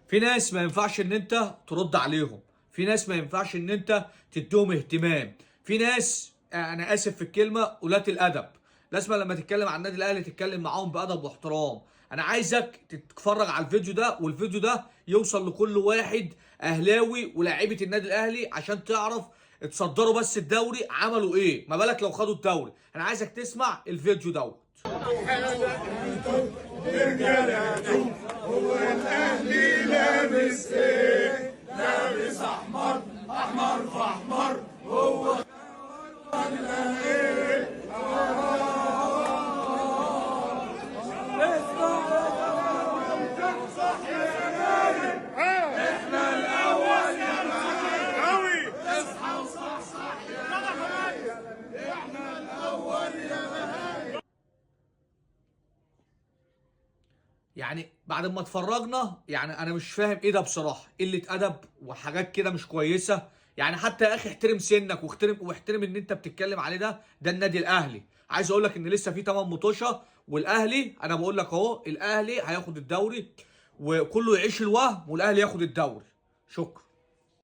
في ناس ما ينفعش ان انت ترد عليهم، في ناس ما ينفعش ان انت تديهم اهتمام، في ناس انا اسف في الكلمه قلة الادب. لازم لما تتكلم عن النادي الاهلي تتكلم معاهم بادب واحترام. انا عايزك تتفرج على الفيديو ده، والفيديو ده يوصل لكل واحد اهلاوي ولاعيبه النادي الاهلي عشان تعرف اتصدروا بس الدوري عملوا ايه، ما بالك لو خدوا الدوري. انا عايزك تسمع الفيديو دوت. رجالاته هو الاهلي لابس ايه؟ لابس احمر احمر في احمر. هو ولا ايه؟ صح يا نايم، احنا الاول يا مهاوي. اصحى وصحصح يا نايم، احنا الاول يا مهاوي. يعني بعد ما اتفرجنا يعني انا مش فاهم ايه ده بصراحه، قله ادب وحاجات كده مش كويسه. يعني حتى يا اخي احترم سنك واحترم ان انت بتتكلم عليه. ده النادي الاهلي. عايز اقول لك ان لسه في 8 مطوشه، والاهلي انا بقول لك اهو الاهلي هياخد الدوري، وكله يعيش الوهم والاهلي ياخد الدوري. شكرا.